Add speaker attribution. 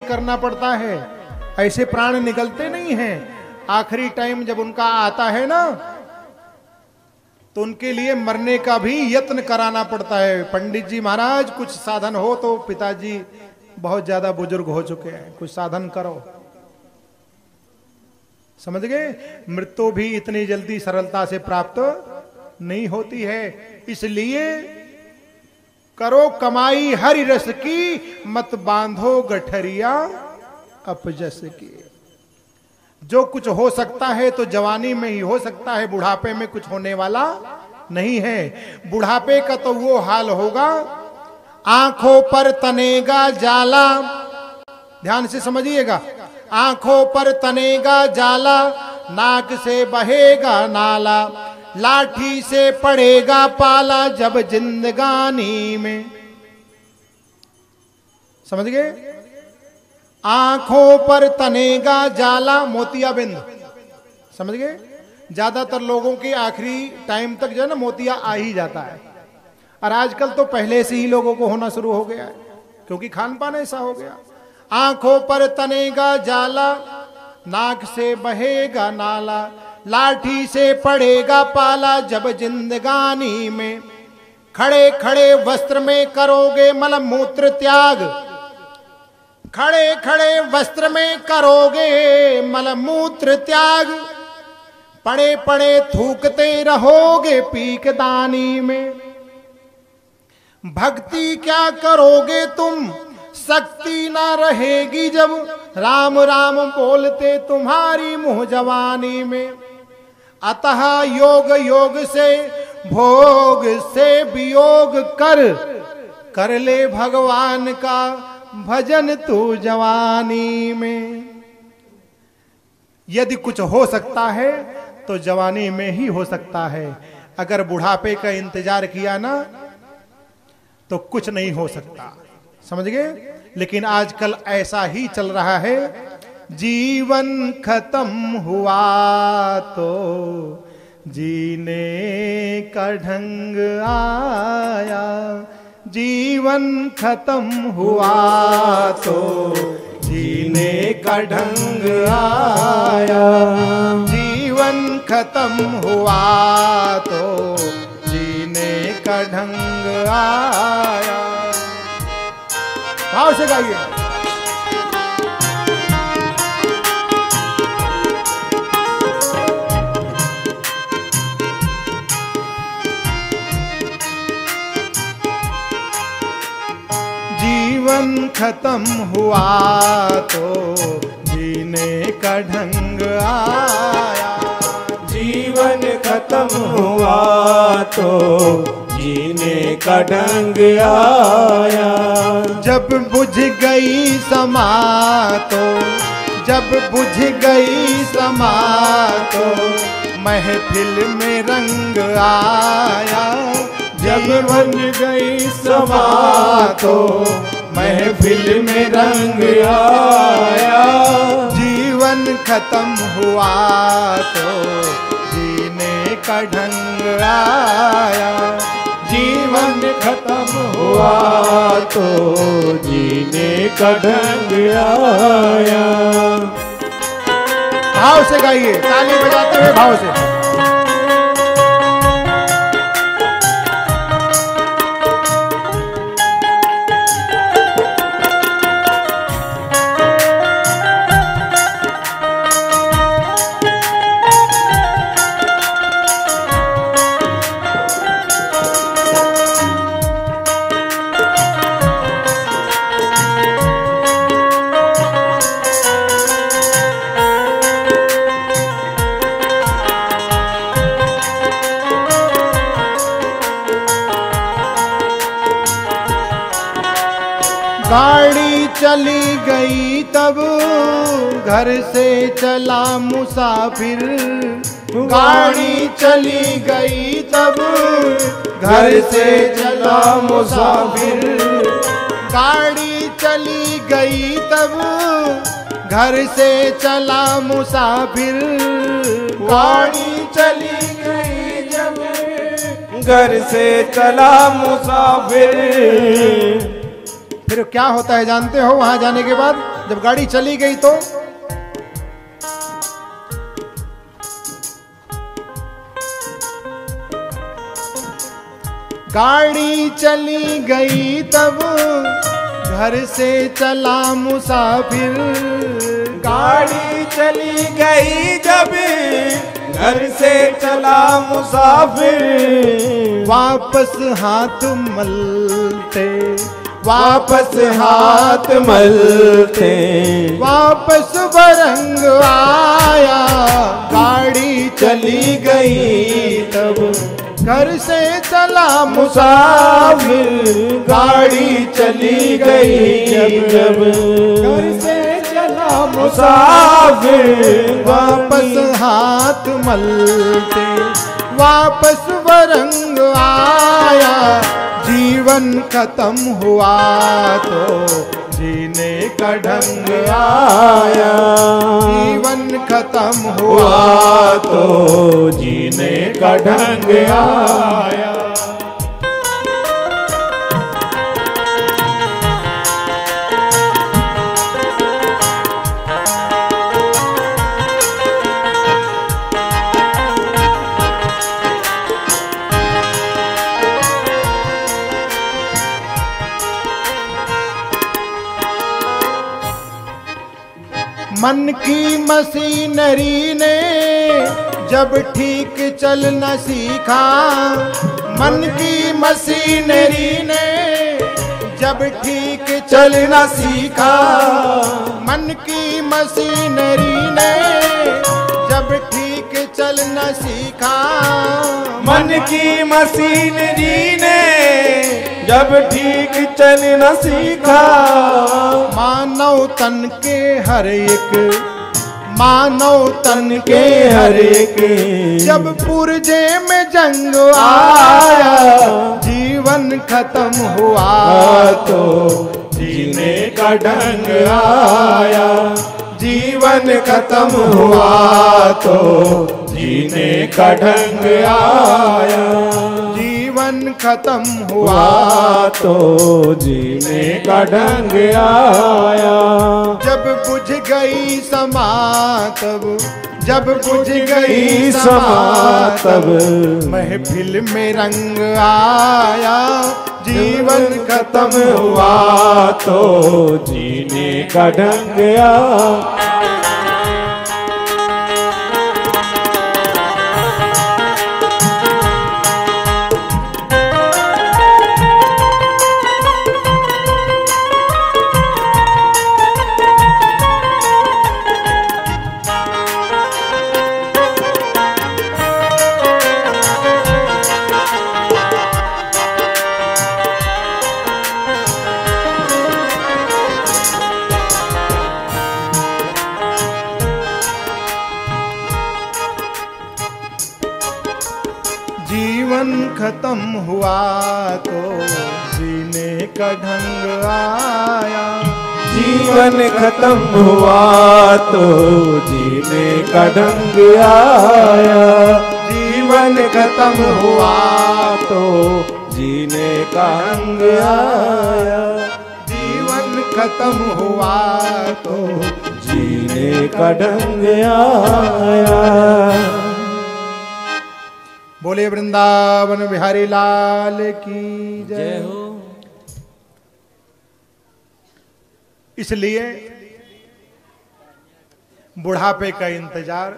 Speaker 1: करना पड़ता है, ऐसे प्राण निकलते नहीं हैं। आखिरी टाइम जब उनका आता है ना, तो उनके लिए मरने का भी यत्न कराना पड़ता है। पंडित जी महाराज कुछ साधन हो तो, पिताजी बहुत ज्यादा बुजुर्ग हो चुके हैं, कुछ साधन करो। समझ गए? मृत्यु भी इतनी जल्दी सरलता से प्राप्त नहीं होती है। इसलिए करो कमाई हरि रस की, मत बांधो गठरिया अपजस की। जो कुछ हो सकता है तो जवानी में ही हो सकता है, बुढ़ापे में कुछ होने वाला नहीं है। बुढ़ापे का तो वो हाल होगा, आंखों पर तनेगा जाला, ध्यान से समझिएगा, आंखों पर तनेगा जाला, नाक से बहेगा नाला, लाठी से पड़ेगा पाला जब जिंदगानी में। समझ गए? आंखों पर तनेगा जाला, मोतियाबिंद। समझ गए? ज्यादातर लोगों के आखिरी टाइम तक जो है ना मोतिया आ ही जाता है, और आजकल तो पहले से ही लोगों को होना शुरू हो गया है, क्योंकि खान पान ऐसा हो गया। आंखों पर तनेगा जाला, नाक से बहेगा नाला, लाठी से पड़ेगा पाला जब जिंदगानी में। खड़े खड़े वस्त्र में करोगे मल मूत्र त्याग, खड़े खड़े वस्त्र में करोगे मल मूत्र त्याग, पड़े पड़े थूकते रहोगे पीकदानी में। भक्ति क्या करोगे तुम, शक्ति ना रहेगी जब, राम राम बोलते तुम्हारी मुंह जवानी में। अतः योग योग से भोग से वियोग कर, कर ले भगवान का भजन तू जवानी में। यदि कुछ हो सकता है तो जवानी में ही हो सकता है। अगर बुढ़ापे का इंतजार किया ना तो कुछ नहीं हो सकता। समझ गए? लेकिन आजकल ऐसा ही चल रहा है, जीवन खत्म हुआ तो जीने का ढंग आया, जीवन खत्म हुआ तो जीने का ढंग आया, जीवन खत्म हुआ तो जीने का ढंग आया। भाव से गाइए। जीवन खत्म हुआ तो जीने का ढंग आया,
Speaker 2: जीवन खत्म हुआ तो जीने का ढंग आया।
Speaker 1: जब बुझ गई समा तो, जब बुझ गई समा तो महफिल में रंग आया,
Speaker 2: जब बन गई समा तो महफिल में रंग आया।
Speaker 1: जीवन खत्म हुआ तो जीने का ढंग आया,
Speaker 2: जीवन खत्म हुआ तो जीने का ढंग आया।
Speaker 1: भाव से गाइए, ताली बजाते हुए भाव से। गाड़ी चली गई तब घर से चला मुसाफिर, गाड़ी चली गई तब घर से चला मुसाफिर, गाड़ी चली गई तब घर से चला मुसाफिर,
Speaker 2: गाड़ी चली गई जब घर से चला मुसाफिर।
Speaker 1: फिर क्या होता है जानते हो? वहां जाने के बाद जब गाड़ी चली गई तो गाड़ी चली गई तब घर से चला मुसाफिर।
Speaker 2: गाड़ी चली गई जब घर से चला मुसाफिर।
Speaker 1: वापस हाथ मलते
Speaker 2: वापस हाथ मलते
Speaker 1: वापस बरंग आया। गाड़ी
Speaker 2: चली गई तब
Speaker 1: घर से चला
Speaker 2: मुसाफिर। गाड़ी चली गई जब घर से चला मुसाफिर।
Speaker 1: वापस हाथ मलते वापस बरंग आया। जीवन खत्म हुआ तो जीने का ढंग आया। जीवन खत्म हुआ
Speaker 2: तो जीने का ढंग आया।
Speaker 1: मन की मशीनरी ने जब ठीक चलना सीखा। मन की मशीनरी ने जब ठीक चलना सीखा। मन की मशीनरी ने जब ठीक चलना सीखा।
Speaker 2: मन की मशीनरी ने जब ठीक चलना सीखा।
Speaker 1: मानव तन के हर एक मानव तन के हर एक जब पुर्जे में जंग आया। जीवन खत्म हुआ
Speaker 2: तो जीने का ढंग आया। जीवन खत्म हुआ तो जीने का ढंग आया।
Speaker 1: जीवन खत्म हुआ
Speaker 2: तो जीने का ढंग आया।
Speaker 1: जब बुझ गई समा तब जब बुझ गई
Speaker 2: समा तब
Speaker 1: महफिल में रंग आया। जीवन खत्म
Speaker 2: हुआ तो जीने का ढंग आया।
Speaker 1: जीवन खत्म हुआ तो जीने का ढंग आया।
Speaker 2: जीवन खत्म हुआ तो जीने का ढंग आया। जीवन खत्म हुआ तो जीने का ढंग आया।
Speaker 1: जीवन खत्म हुआ तो
Speaker 2: जीने का ढंग आया।
Speaker 1: बोले वृंदावन बिहारी लाल की जय हो। इसलिए बुढ़ापे का इंतजार